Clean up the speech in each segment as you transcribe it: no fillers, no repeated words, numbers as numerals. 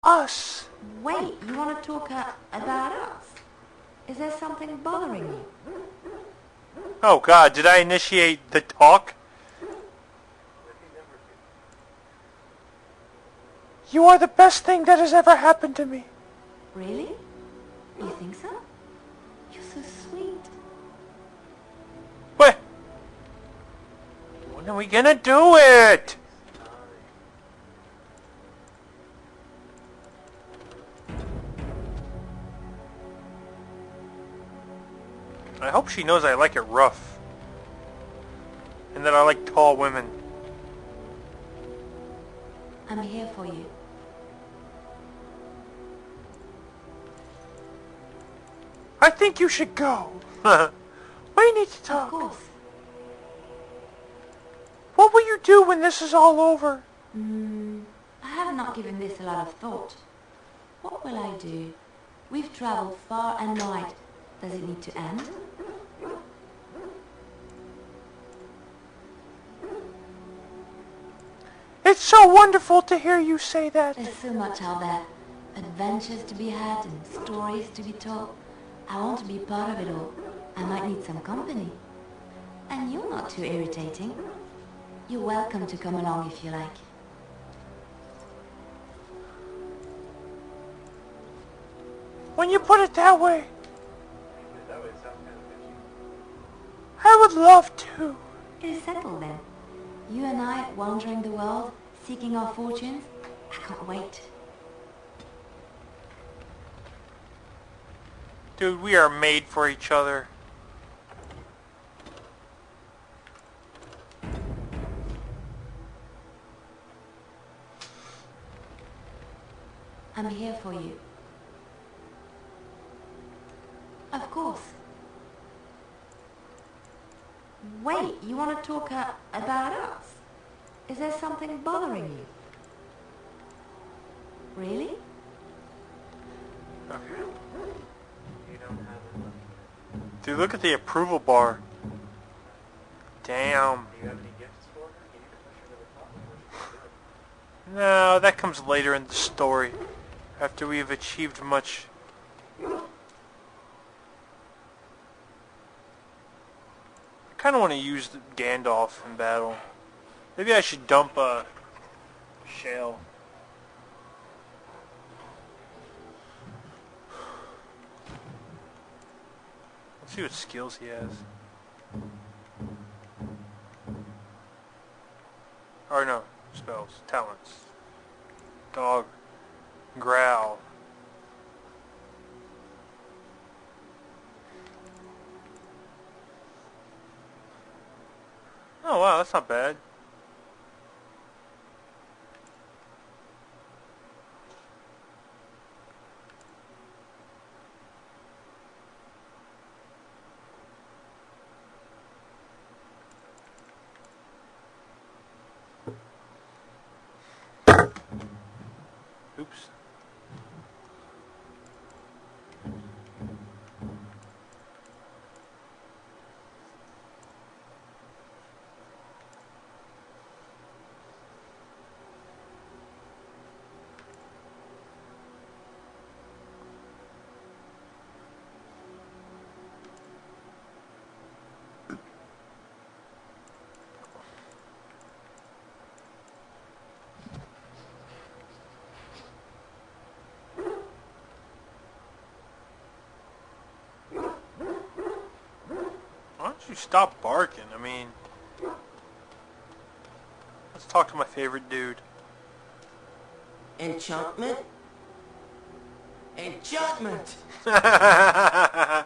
Us. Wait, you want to talk about us? Is there something bothering you? Oh God, did I initiate the talk? You are the best thing that has ever happened to me. Really? You think so? You're so sweet. What? When are we gonna do it? I hope she knows I like it rough. And that I like tall women. I'm here for you. I think you should go. We need to talk. Of course. What will you do when this is all over? I have not given this a lot of thought. What will I do? We've traveled far and wide. Does it need to end? It's so wonderful to hear you say that. There's so much out there. Adventures to be had and stories to be told. I want to be part of it all. I might need some company. And you're not too irritating. You're welcome to come along if you like. When you put it that way, I would love to. It is settled then. You and I wandering the world, seeking our fortunes. I can't wait. Dude, we are made for each other. I'm here for you. Of course. Wait, you want to talk about us? Is there something bothering you? Really? Okay. Dude, look at the approval bar. Damn. No, that comes later in the story. After we've achieved much. I kind of want to use Gandalf in battle. Maybe I should dump Shale. Let's see what skills he has. Or no, spells, talents. Dog, growl. Oh wow, that's not bad. Oops. Why don't you stop barking? I mean, let's talk to my favorite dude. Enchantment? Enchantment! Why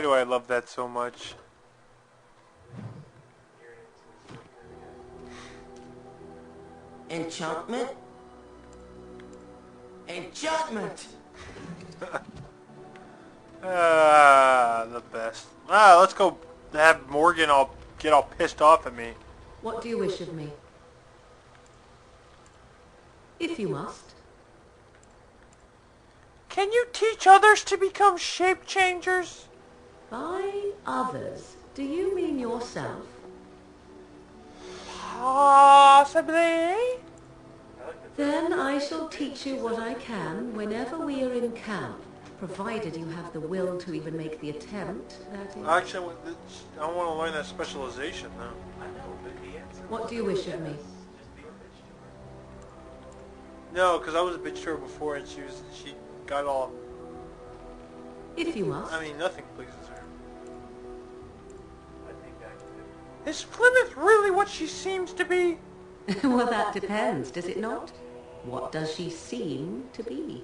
do I love that so much? Enchantment? Enchantment! The best. Let's go have Morgan get all pissed off at me. What do you wish of me? If you must. Can you teach others to become shape changers? By others, do you mean yourself? Possibly. Then I shall teach you what I can whenever we are in camp, provided you have the will to even make the attempt, that is. Actually, I want to learn that specialization, though. What do you wish of me? No, because I was a bitch to her before, and she got all... If you must. I mean, nothing pleases her. Is Plymouth really what she seems to be? Well, that depends, does it not? What does she seem to be?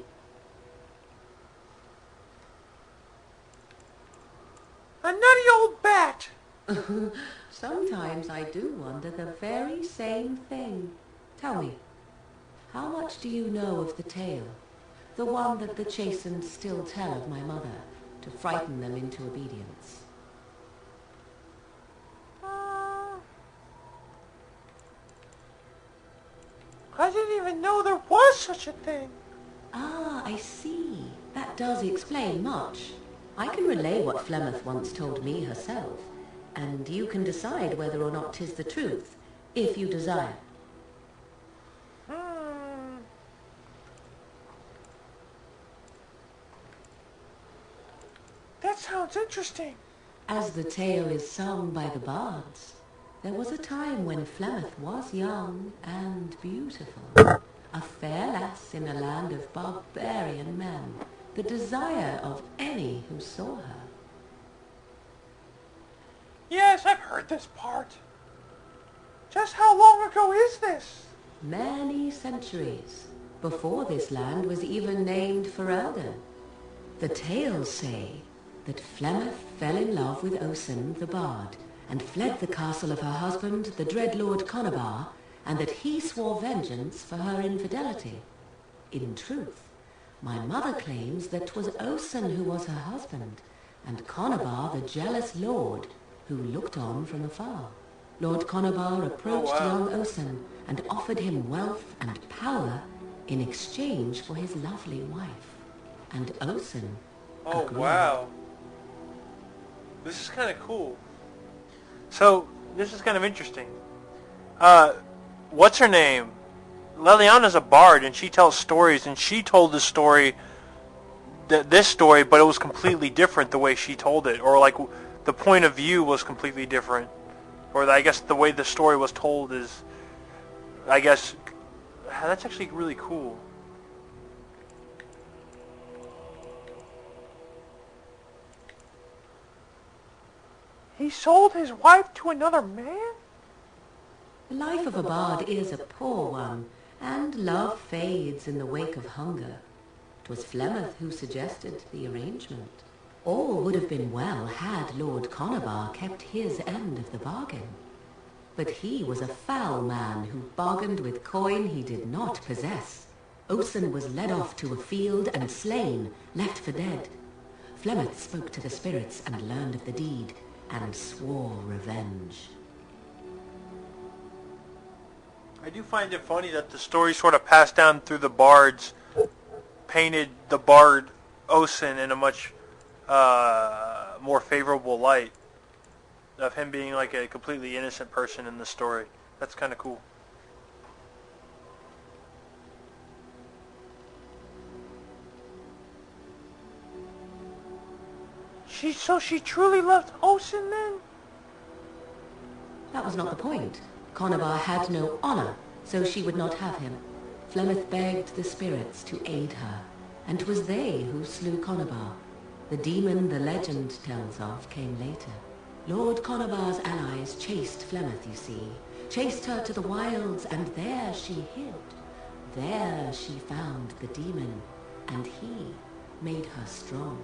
A nutty old bat! Sometimes I do wonder the very same thing. Tell me, how much do you know of the tale? The one that the chastened still tell of my mother, to frighten them into obedience. I didn't even know there was such a thing. Ah, I see. That does explain much. I can relay what Flemeth once told me herself, and you can decide whether or not 'tis the truth, if you desire. That sounds interesting. As the tale is sung by the bards, there was a time when Flemeth was young and beautiful, a fair lass in a land of barbarian men, the desire of any who saw her. Yes, I've heard this part. Just how long ago is this? Many centuries, before this land was even named Ferelden. The tales say that Flemeth fell in love with Osen the bard, and fled the castle of her husband, the dread Lord Conobar, and that he swore vengeance for her infidelity. In truth, my mother claims that 'twas Osen who was her husband, and Conobar the jealous lord, who looked on from afar. Lord Conobar approached young Osen and offered him wealth and power in exchange for his lovely wife. And Osen agreed. Wow. This is kind of cool. So, this is kind of interesting. What's her name? Leliana's a bard, and she tells stories, and she told this story, this story, but it was completely different the way she told it, or like the point of view was completely different, or I guess the way the story was told is, I guess, that's actually really cool. He sold his wife to another man? The life of a bard is a poor one, and love fades in the wake of hunger. 'Twas Flemeth who suggested the arrangement. All would have been well had Lord Conobar kept his end of the bargain. But he was a foul man who bargained with coin he did not possess. Osen was led off to a field and slain, left for dead. Flemeth spoke to the spirits and learned of the deed, and swore revenge. I do find it funny that the story sort of passed down through the bards, painted the bard Osen in a much more favorable light, of him being like a completely innocent person in the story. That's kind of cool. So she truly loved Osen then? That was not the point. Conobar had no honor, so she would not have him. Flemeth begged the spirits to aid her, and 'twas they who slew Conobar. The demon the legend tells of came later. Lord Conobar's allies chased Flemeth, you see, chased her to the wilds, and there she hid. There she found the demon, and he made her strong.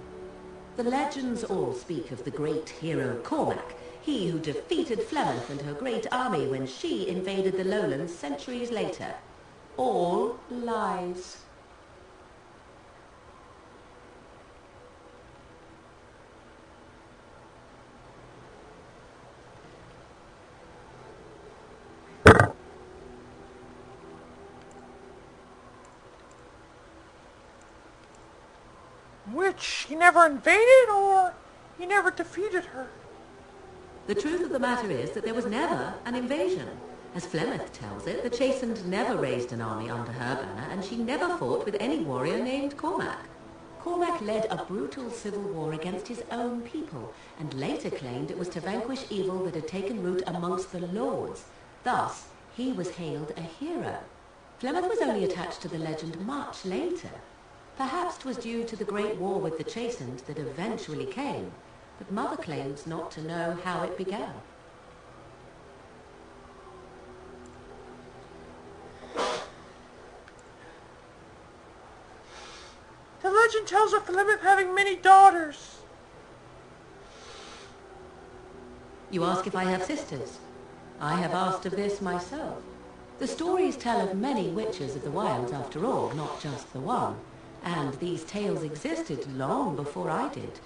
The legends all speak of the great hero Cormac, he who defeated Flemeth and her great army when she invaded the lowlands centuries later. All lies. Which, he never invaded, or he never defeated her? The truth of the matter is that there was never an invasion. As Flemeth tells it, the Chastened never raised an army under her banner, and she never fought with any warrior named Cormac. Cormac led a brutal civil war against his own people, and later claimed it was to vanquish evil that had taken root amongst the lords. Thus, he was hailed a hero. Flemeth was only attached to the legend much later. Perhaps 'twas due to the great war with the Chastened that eventually came, but Mother claims not to know how it began. The legend tells of Flemeth having many daughters. You ask if I have sisters. I have asked of this myself. The stories tell of many witches of the wilds after all, not just the one. And these tales existed long before I did.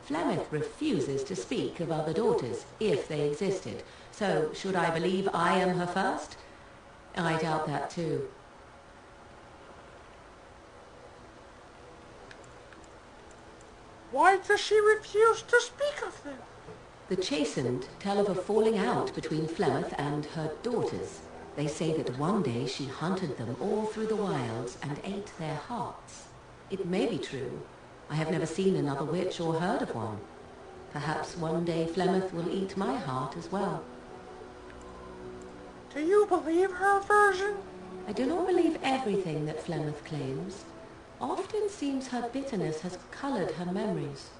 Flemeth refuses to speak of other daughters, if they existed. So, should I believe I am her first? I doubt that too. Why does she refuse to speak of them? The Chastened tell of a falling out between Flemeth and her daughters. They say that one day she hunted them all through the wilds and ate their hearts. It may be true. I have never seen another witch or heard of one. Perhaps one day Flemeth will eat my heart as well. Do you believe her version? I do not believe everything that Flemeth claims. Often seems her bitterness has coloured her memories.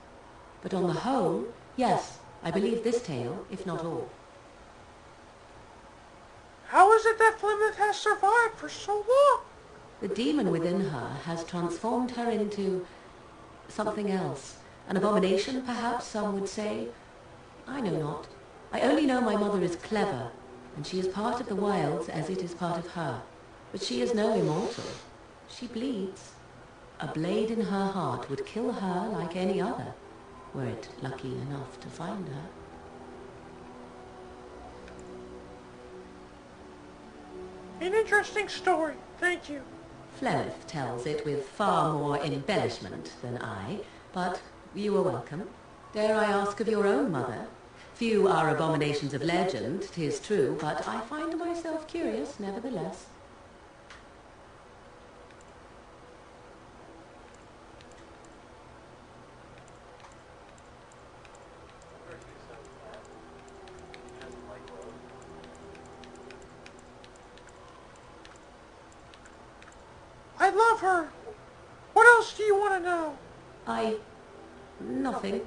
But on the whole, yes, I believe this tale, if not all. How is it that Flemeth has survived for so long? The demon within her has transformed her into something else. An abomination, perhaps some would say. I know not. I only know my mother is clever, and she is part of the wilds as it is part of her. But she is no immortal. She bleeds. A blade in her heart would kill her like any other, were it lucky enough to find her. An interesting story. Thank you. Flemeth tells it with far more embellishment than I, but you are welcome. Dare I ask of your own mother? Few are abominations of legend, 'tis true, but I find myself curious nevertheless. I love her. What else do you want to know? Nothing.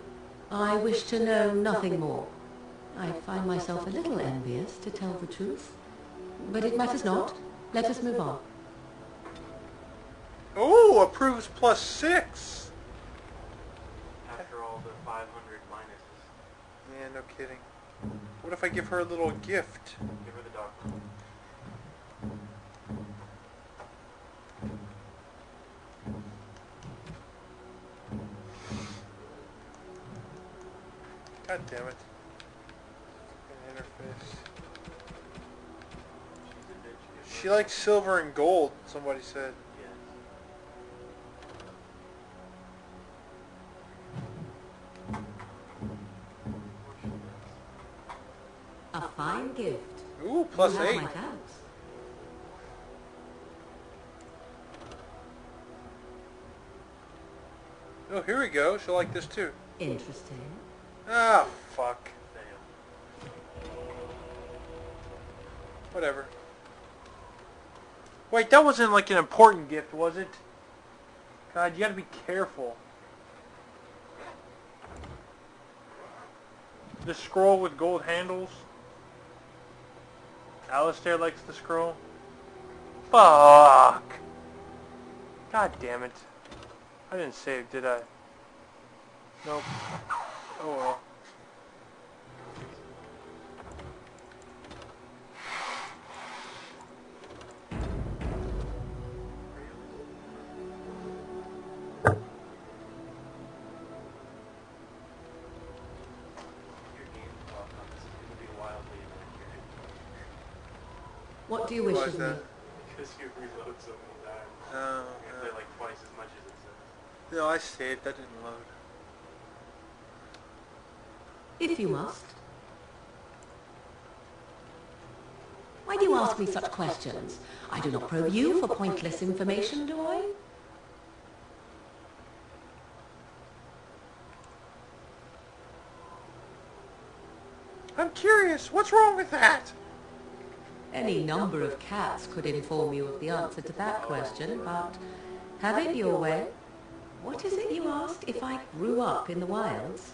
I wish to know nothing more. I find myself a little envious, to tell the truth. But it matters not. Let us move on. Oh, approves +6. After all the 500 minuses, Yeah, no kidding. What if I give her a little gift? give her the dog. God damn it. Fucking interface. She's a bitch. Give She her- likes silver and gold, somebody said. Yes. What she does. A fine gift. Ooh, You +8. have my thanks. Oh, here we go. She'll like this too. Interesting. Ah, fuck. Fail. Whatever. Wait, that wasn't like an important gift, was it? God, you gotta be careful. The scroll with gold handles. Alistair likes the scroll. Fuck! God damn it. I didn't save, did I? Nope. Oh well. Your game clock on this is going to be wildly inaccurate What do you wish Why of is me? that? because you reload so many times. No, You're going to play like twice as much as it says. no, I saved. That didn't load. If you must. Why do you you ask me such questions? I do not probe you for pointless information, do I? I'm curious. What's wrong with that? Any number of cats could inform you of the answer to that question, but have it your way. What is it you asked if I grew up in the wilds?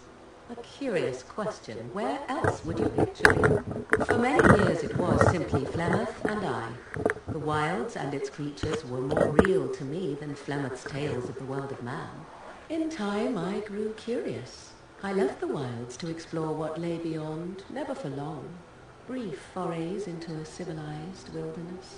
A curious question. Where else would you picture me? For many years it was simply Flemeth and I. The wilds and its creatures were more real to me than Flemeth's tales of the world of man. In time I grew curious. I left the wilds to explore what lay beyond, never for long. Brief forays into a civilized wilderness.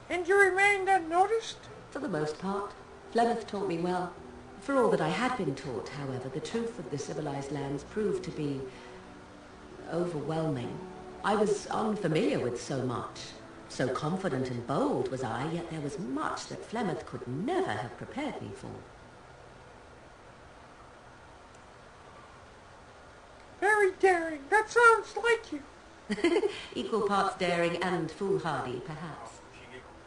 And you remained unnoticed? For the most part, Flemeth taught me well. For all that I had been taught, however, the truth of the civilized lands proved to be overwhelming. I was unfamiliar with so much. So confident and bold was I, yet there was much that Flemeth could never have prepared me for. Very daring. That sounds like you. Equal parts daring and foolhardy, perhaps.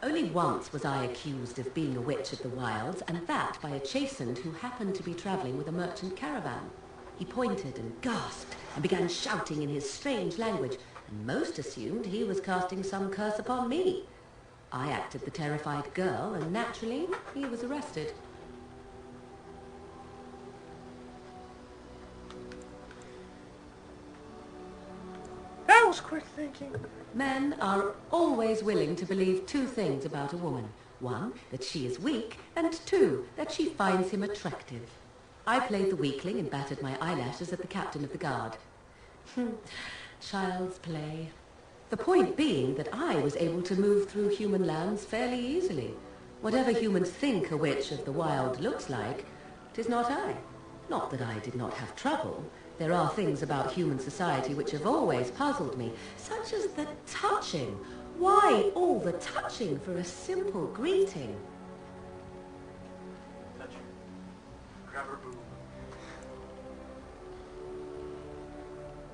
Only once was I accused of being a witch of the wilds, and that by a chastened who happened to be travelling with a merchant caravan. He pointed and gasped and began shouting in his strange language, and most assumed he was casting some curse upon me. I acted the terrified girl, and naturally he was arrested. That was quick thinking. Men are always willing to believe two things about a woman. One, that she is weak, and two, that she finds him attractive. I played the weakling and battered my eyelashes at the captain of the guard. Child's play. The point being that I was able to move through human lands fairly easily. Whatever humans think a witch of the wild looks like, 'tis not I. Not that I did not have trouble. There are things about human society which have always puzzled me, such as the touching. Why all the touching for a simple greeting? Touch her. Grab her boob.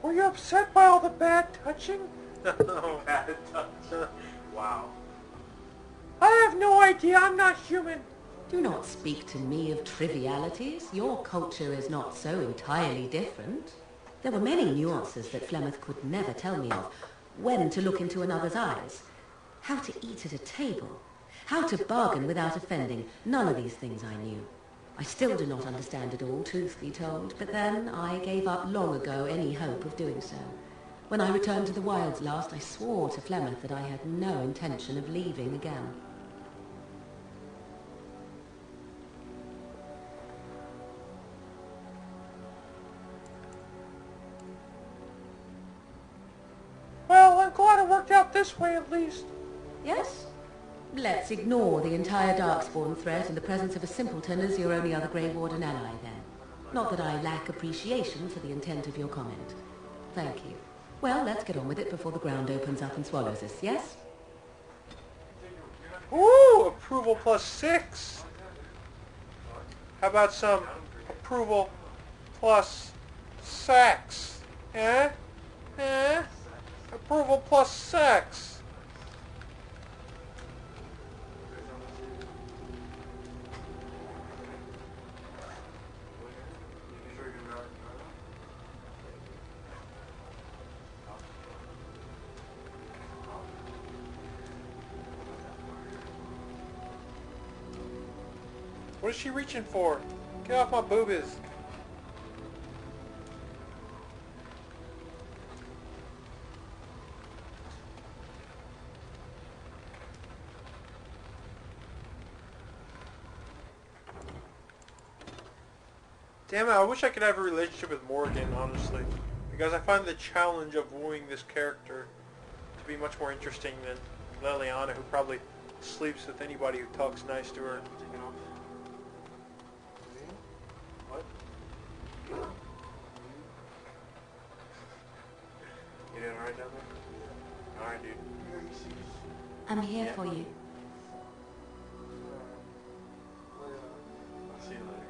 Were you upset by all the bad touching? No, bad touch. Wow. I have no idea. I'm not human. Do not speak to me of trivialities. Your culture is not so entirely different. There were many nuances that Flemeth could never tell me of. When to look into another's eyes, how to eat at a table, how to bargain without offending. None of these things I knew. I still do not understand it all, truth be told, but then I gave up long ago any hope of doing so. When I returned to the wilds last, I swore to Flemeth that I had no intention of leaving again. Well, I'm glad it worked out this way at least. Yes? Let's ignore the entire Darkspawn threat in the presence of a simpleton as your only other Grey Warden ally, then. Not that I lack appreciation for the intent of your comment. Thank you. Well, let's get on with it before the ground opens up and swallows us, yes? Ooh, approval plus 6. How about some approval plus sex? Eh? Eh? Approval plus sex. What is she reaching for? Get off my boobies. Damn it, I wish I could have a relationship with Morgan, honestly. Because I find the challenge of wooing this character to be much more interesting than Leliana, who probably sleeps with anybody who talks nice to her. Taking off. What? You doing alright down there? Alright, dude. I'm here for you. I'll see you later.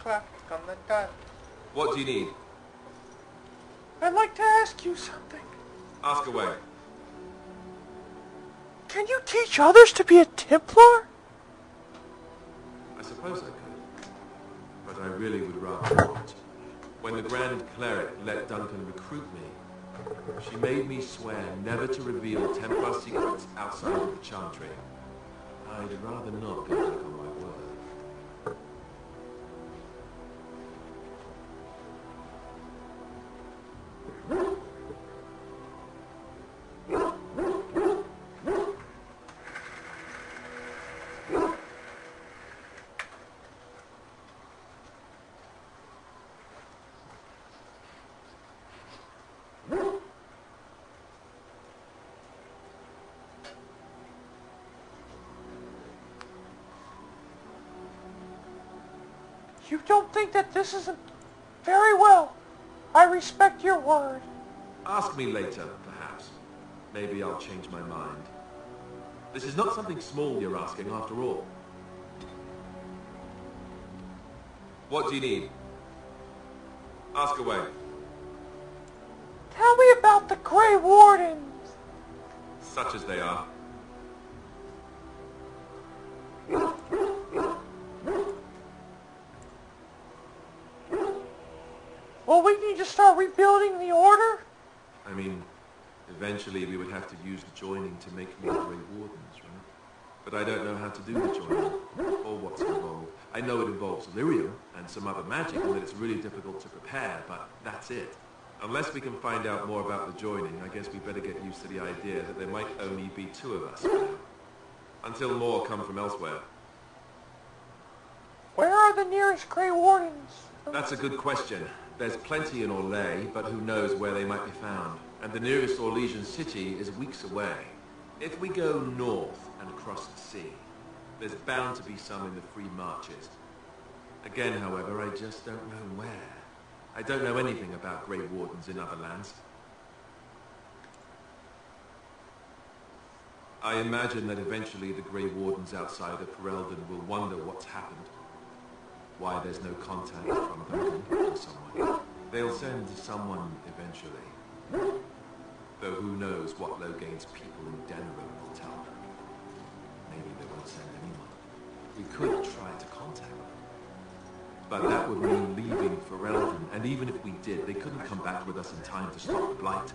clock on the dot. What do you need? I'd like to ask you something. Ask away. Can you teach others to be a Templar? I suppose I could. But I really would rather not. When the Grand Cleric let Duncan recruit me, she made me swear never to reveal Templar secrets outside of the Chantry. I'd rather not go back on my word. You don't think that this isn't very well. I respect your word. Ask me later, perhaps. Maybe I'll change my mind. This is not something small you're asking, after all. What do you need? Ask away. Tell me about the Grey Wardens. Such as they are. Well, we need to start rebuilding the Order? I mean, eventually we would have to use the joining to make more Grey Wardens, right? But I don't know how to do the joining, or what's involved. I know it involves lyrium and some other magic, and that it's really difficult to prepare, but that's it. Unless we can find out more about the joining, I guess we better get used to the idea that there might only be 2 of us for now. Until more come from elsewhere. Where are the nearest Grey Wardens? That's a good question. There's plenty in Orlais, but who knows where they might be found. And the nearest Orlesian city is weeks away. If we go north and across the sea, there's bound to be some in the Free Marches. Again, however, I just don't know where. I don't know anything about Grey Wardens in other lands. I imagine that eventually the Grey Wardens outside of Ferelden will wonder what's happened. Why there's no contact from Duncan or someone. They'll send someone eventually. Though who knows what Loghain's people in Denerim will tell them. Maybe they won't send anyone. We could try to contact them. But that would mean leaving Ferelden, and even if we did, they couldn't come back with us in time to stop the Blight.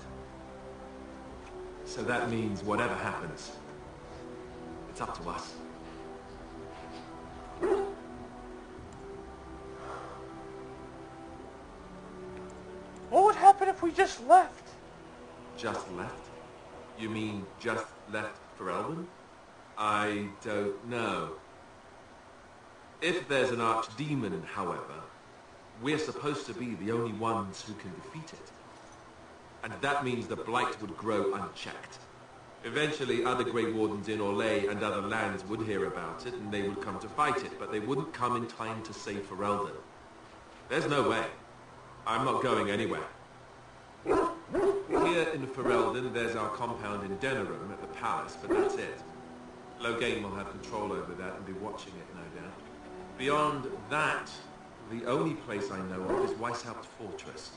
So that means whatever happens, it's up to us. What would happen if we just left? Just left? You mean just left Ferelden? I don't know. If there's an archdemon, however, we're supposed to be the only ones who can defeat it. And that means the Blight would grow unchecked. Eventually, other Grey Wardens in Orlais and other lands would hear about it, and they would come to fight it, but they wouldn't come in time to save Ferelden. There's no way. I'm not going anywhere. Here in Ferelden, there's our compound in Denerim at the palace, but that's it. Loghain will have control over that and be watching it, no doubt. Beyond that, the only place I know of is Weishaupt Fortress.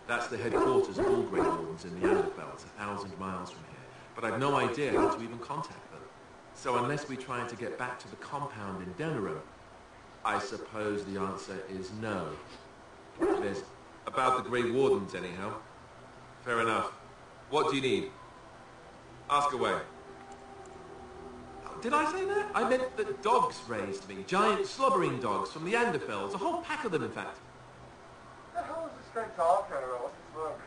That's the headquarters of all Grey Wardens in the Anderfell, 1,000 miles from here. But I've no idea how to even contact them. So unless we try to get back to the compound in Denerim, I suppose the answer is no. There's about the Grey Wardens, anyhow. Fair enough. What do you need? Ask away. Did I say that? I meant that dogs raised me. Giant slobbering dogs from the Anderfells. A whole pack of them, in fact. What the hell is this guy talking about? What's his book?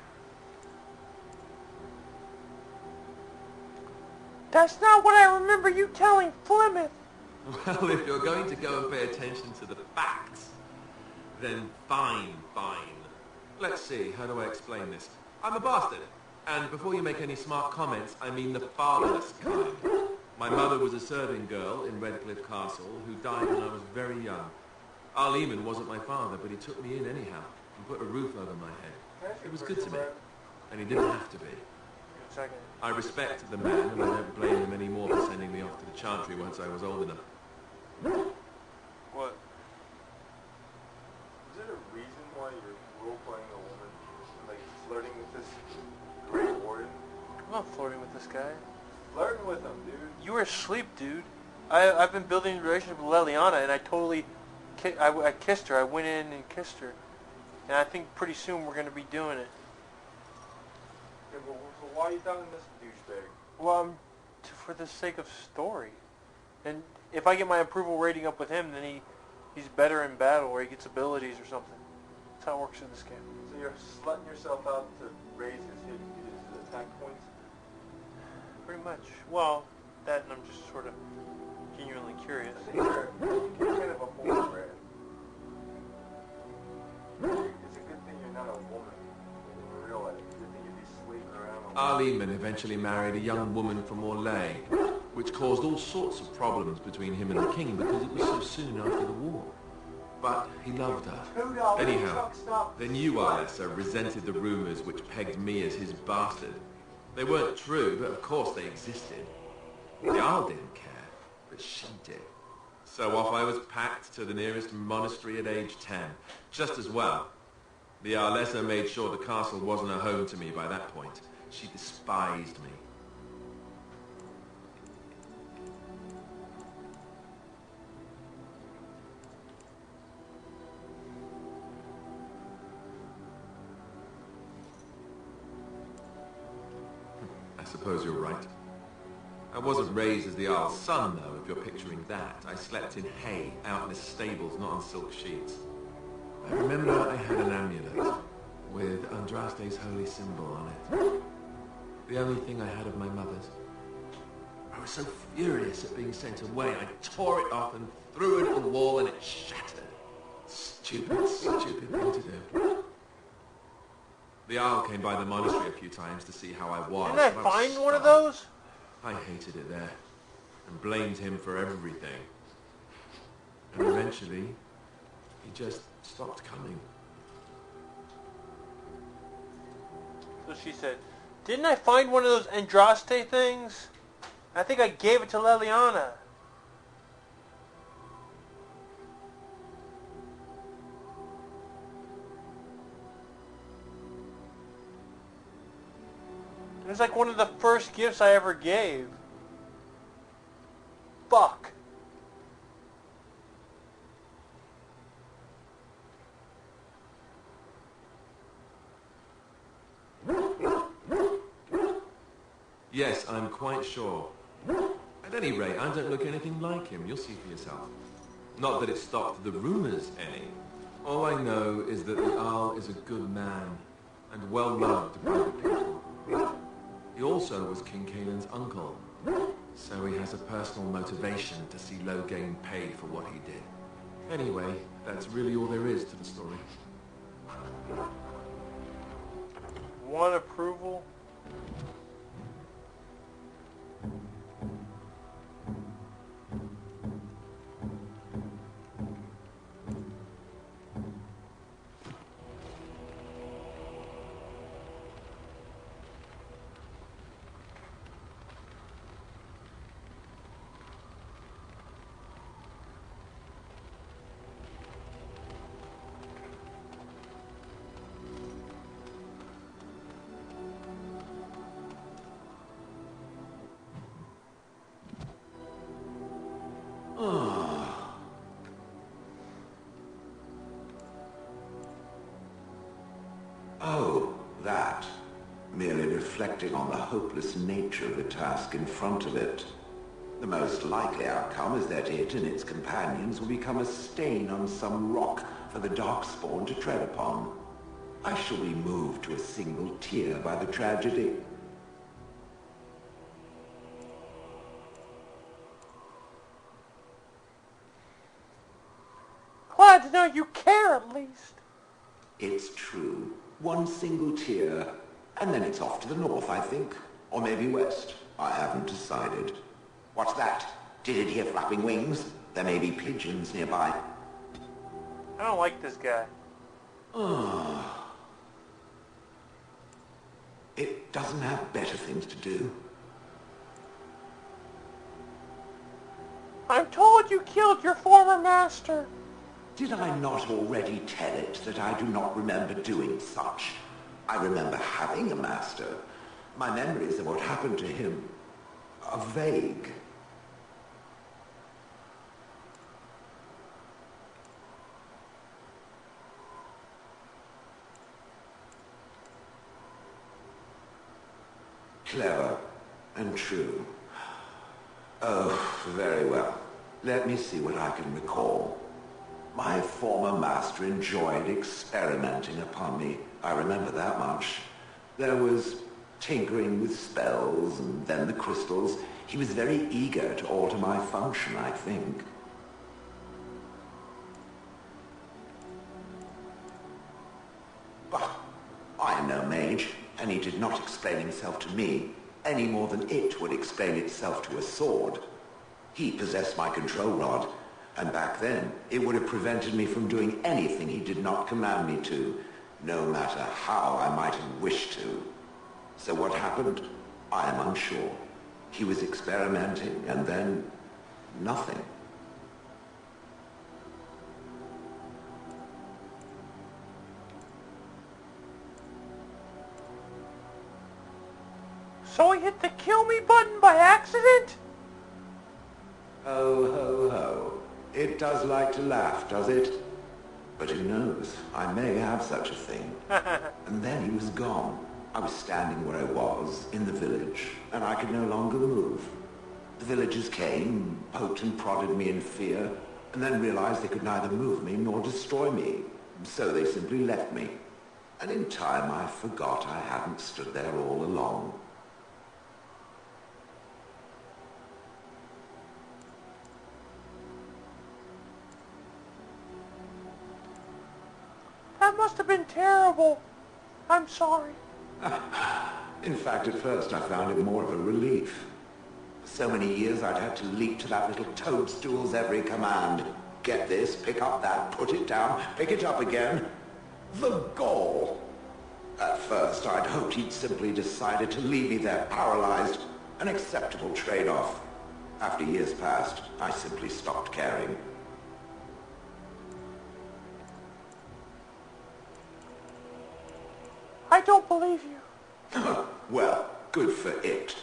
That's not what I remember you telling Flemeth. Well, if you're going to go and pay attention to the facts, then fine. Let's see, how do I explain this? I'm a bastard. And before you make any smart comments, I mean the fatherless kind. My mother was a serving girl in Redcliffe Castle who died when I was very young. Arleman wasn't my father, but he took me in anyhow and put a roof over my head. It was good to me, and he didn't have to be. I respect the man, and I don't blame him anymore for sending me off to the Chantry once I was old enough. What? not flirting with this guy. Flirting with him, dude. You were asleep, dude. I've been building a relationship with Leliana, and I totally... I kissed her. I went in and kissed her. And I think pretty soon we're going to be doing it. Yeah, well, so why are you telling this douchebag? Well, for the sake of story. And if I get my approval rating up with him, then he's better in battle, or he gets abilities or something. That's how it works in this game. So you're slutting yourself out to raise his attack points? Pretty much. Well, that and I'm just sort of genuinely curious. You're kind of a horse rat. It's a good thing you're not a woman. In real life, it's a good thing you'd be sweeping around. Aliman eventually married a young woman from Orlais, which caused all sorts of problems between him and the king because it was so soon after the war. But he loved her. Anyhow, the new Arlessa resented the rumors which pegged me as his bastard. They weren't true, but of course they existed. The Arl didn't care, but she did. So off I was packed to the nearest monastery at age 10. Just as well. The Arlessa made sure the castle wasn't a home to me by that point. She despised me. I suppose you're right. I wasn't raised as the Arl's son, though, if you're picturing that. I slept in hay, out in his stables, not on silk sheets. I remember I had an amulet with Andraste's holy symbol on it. The only thing I had of my mother's. I was so furious at being sent away, I tore it off and threw it at the wall and it shattered. Stupid, stupid thing to do. The Arl came by the monastery a few times to see how I was. Didn't I but was find one of stunned. those? I hated it there and blamed him for everything. And eventually, he just stopped coming. So she said, didn't I find one of those Andraste things? I think I gave it to Leliana. It was like one of the first gifts I ever gave. Fuck. Yes, I'm quite sure. At any rate, I don't look anything like him. You'll see for yourself. Not that it stopped the rumors any. All I know is that the Arl is a good man and well loved by the people. He also was King Kaelin's uncle, so he has a personal motivation to see Loghain paid for what he did. Anyway, that's really all there is to the story. One approval. Oh, that. Merely reflecting on the hopeless nature of the task in front of it. The most likely outcome is that it and its companions will become a stain on some rock for the Darkspawn to tread upon. I shall be moved to a single tear by the tragedy. Glad to know you care at least. It's true. One single tear, and then it's off to the north, I think. Or maybe west. I haven't decided. What's that? Did it hear flapping wings? There may be pigeons nearby. I don't like this guy. It doesn't have better things to do. I'm told you killed your former master. Did I not already tell it that I do not remember doing such? I remember having a master, My memories of what happened to him are vague. Clever and true. Oh, very well. Let me see what I can recall. My former master enjoyed experimenting upon me. I remember that much. There was tinkering with spells, and then the crystals. He was very eager to alter my function, I think. But I am no mage, and he did not explain himself to me any more than it would explain itself to a sword. He possessed my control rod, and back then it would have prevented me from doing anything he did not command me to, no matter how I might have wished to. So what happened? I am unsure. He was experimenting, and then nothing. So he hit the kill me button by accident? Ho, ho, ho. It does like to laugh, does it? But who knows? I may have such a thing. And then he was gone. I was standing where I was, in the village, and I could no longer move. The villagers came, poked and prodded me in fear, and then realized they could neither move me nor destroy me. So they simply left me. And in time I forgot I hadn't stood there all along. That must have been terrible. I'm sorry. In fact, at first I found it more of a relief. For so many years I'd had to leap to that little toadstool's every command. Get this, pick up that, put it down, pick it up again. The gall! At first I'd hoped he'd simply decided to leave me there paralyzed. An acceptable trade-off. After years passed, I simply stopped caring. I don't believe you. Well, good for it.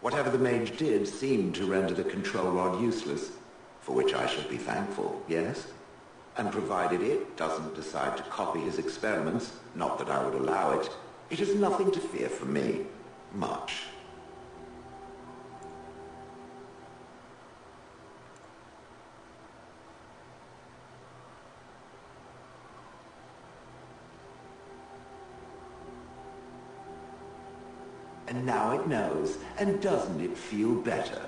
Whatever the mage did seemed to render the control rod useless, for which I should be thankful, yes? And provided it doesn't decide to copy his experiments, not that I would allow it, it has nothing to fear from me. Much. And now it knows, and doesn't it feel better?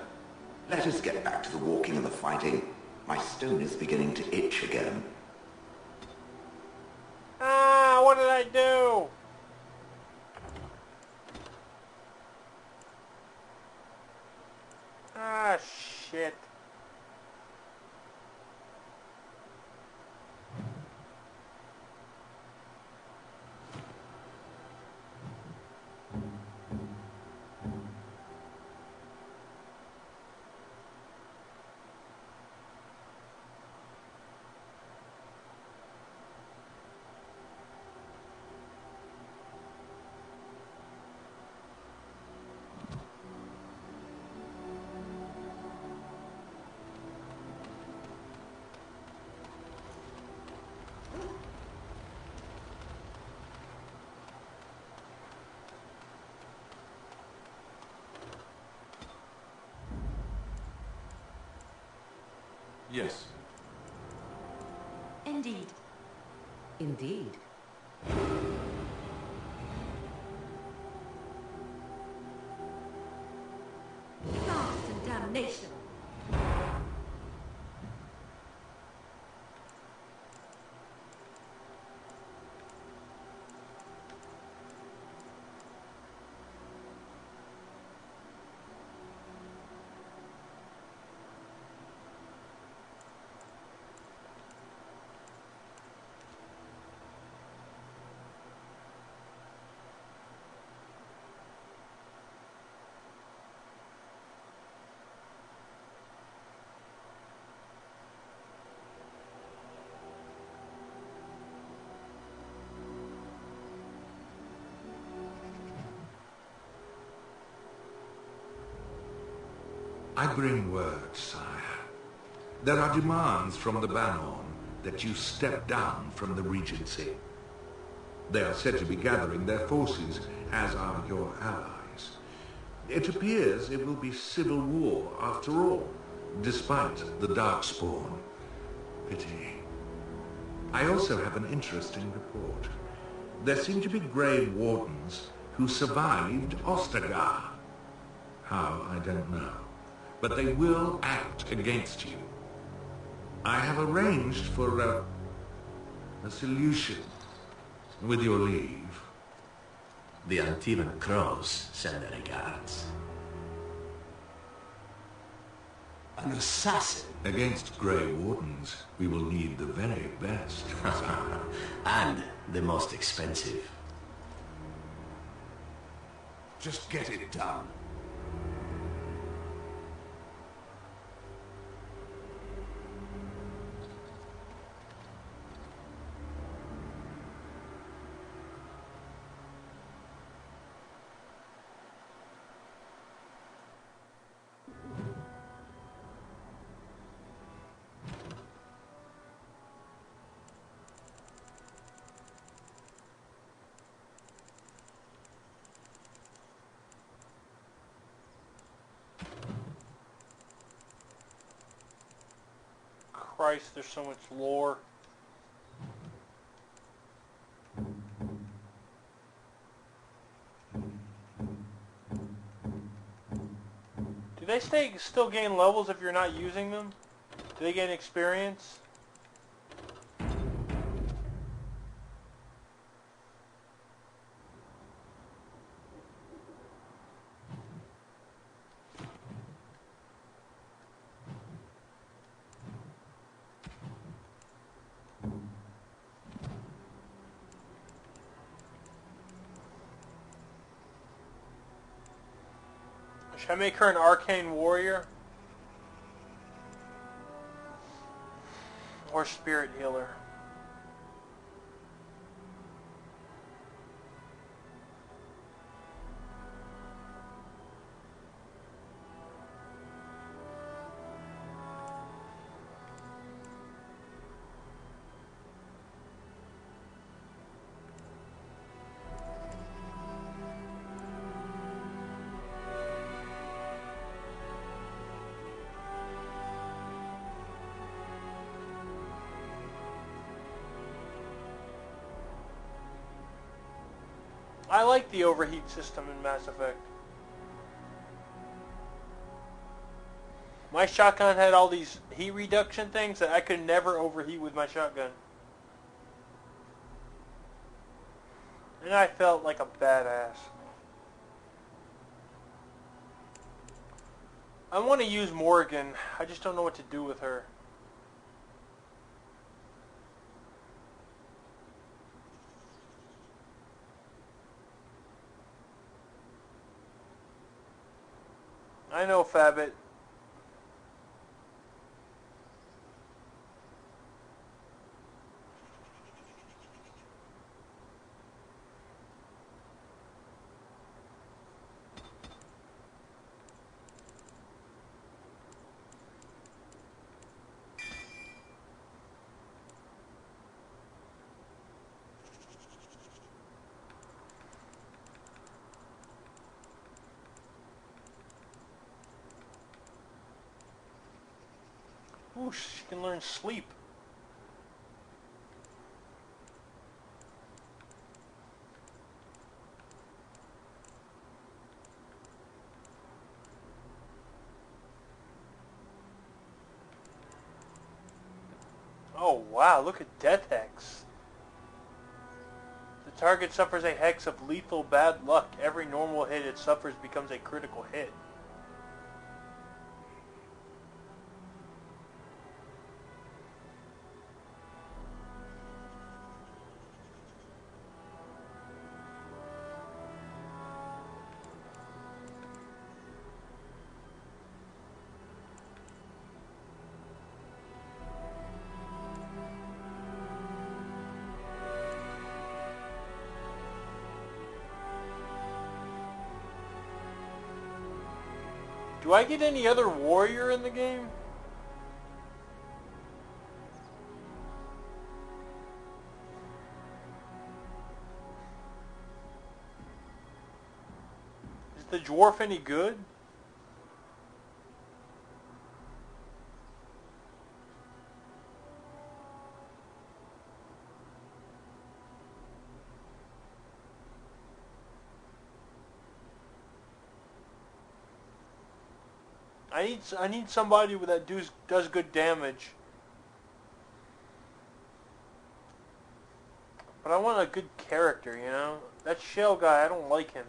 Let us get back to the walking and the fighting. My stone is beginning to itch again. Ah, what did I do? Ah, shit. Yes. Indeed. Indeed. Blast and damnation! I bring word, sire. There are demands from the Banon that you step down from the Regency. They are said to be gathering their forces, as are your allies. It appears it will be civil war after all, despite the Darkspawn. Pity. I also have an interesting report. There seem to be Grey Wardens who survived Ostagar. How, I don't know. But they will act against you. I have arranged for a solution, with your leave. The Antivan Crows send their regards. An assassin? Against Grey Wardens, we will need the very best. And the most expensive. Just get it done. Christ, there's so much lore. Do they still gain levels if you're not using them? Do they gain experience? Should I make her an arcane warrior? Or spirit healer? I like the overheat system in Mass Effect. My shotgun had all these heat reduction things that I could never overheat with my shotgun. And I felt like a badass. I want to use Morgan. I just don't know what to do with her. I know, Fabbit. Ooh, she can learn sleep. Oh wow, look at Death Hex. The target suffers a hex of lethal bad luck. Every normal hit it suffers becomes a critical hit. Do I get any other warrior in the game? Is the dwarf any good? I need somebody that does good damage. But I want a good character, you know? That shell guy, I don't like him.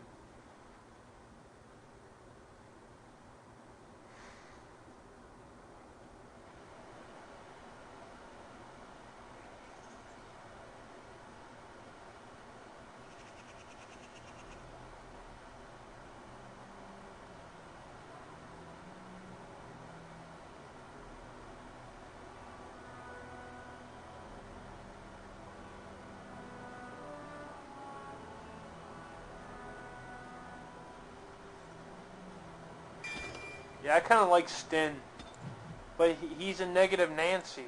Yeah, I kind of like Stin, but he's a negative Nancy.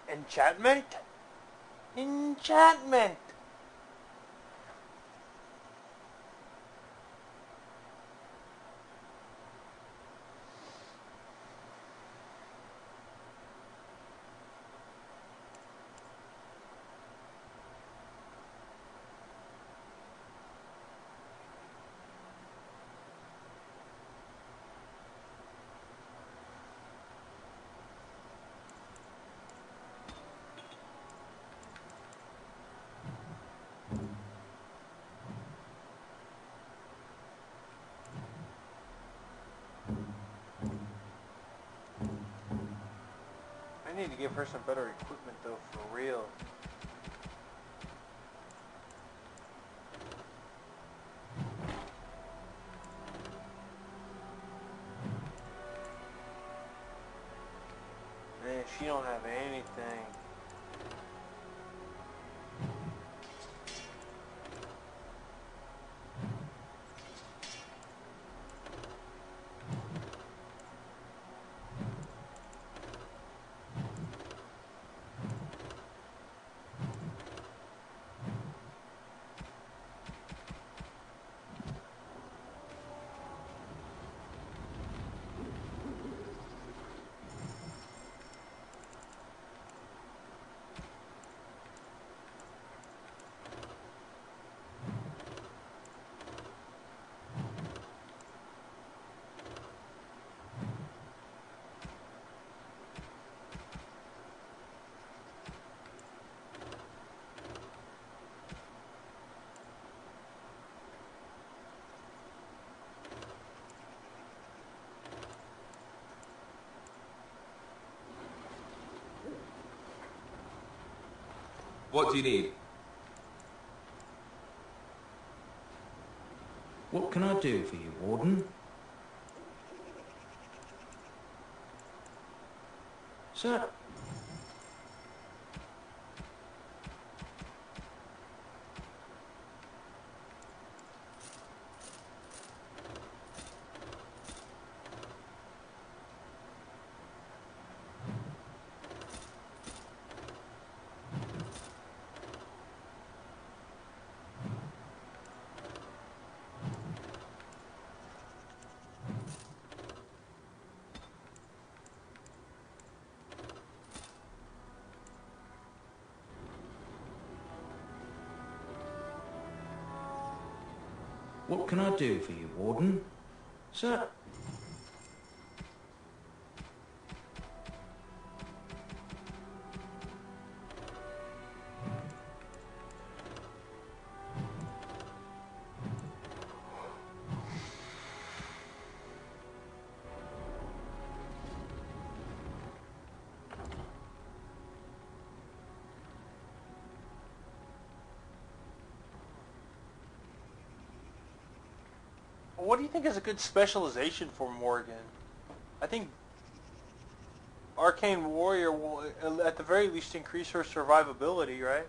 Enchantment? Enchantment! I need to give her some better equipment though, for real. Man, she don't have anything. What do you need? What can I do for you, Warden? Sir, What can I do for you, Warden? Sir? What do you think is a good specialization for Morgan? I think Arcane Warrior will, at the very least, increase her survivability, right?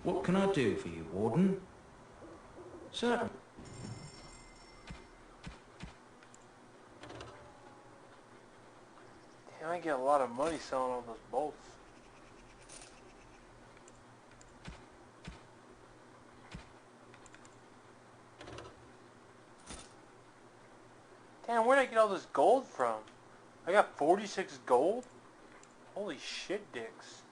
What can I do for you, Warden? Sir? Damn, I get a lot of money selling all those bolts. Damn, where'd I get all this gold from? I got 46 gold? Holy shit dicks.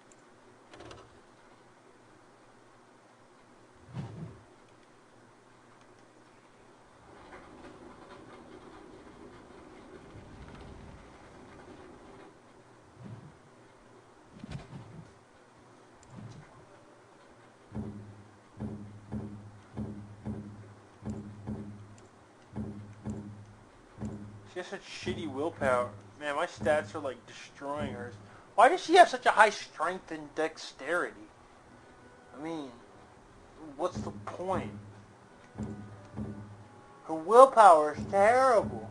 She has such shitty willpower. Man, my stats are like destroying hers. Why does she have such a high strength and dexterity? I mean, what's the point? Her willpower is terrible.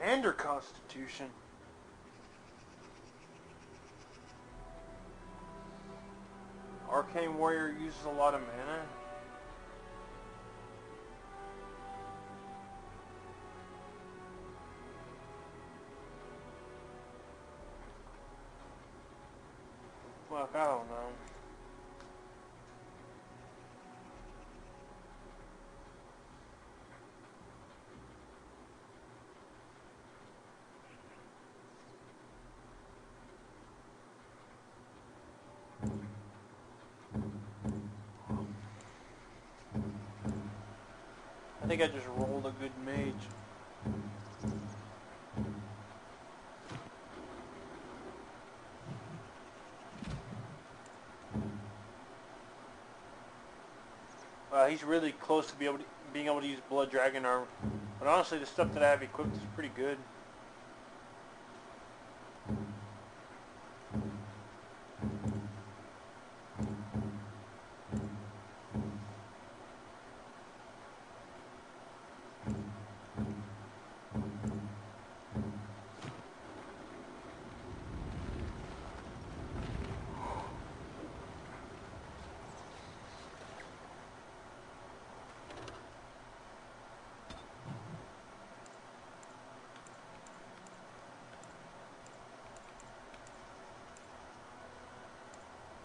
And her constitution. Arcane Warrior uses a lot of mana. Fuck, I don't know. I think I just rolled a good mage. He's really close to being able to use Blood Dragon armor. But honestly, the stuff that I have equipped is pretty good.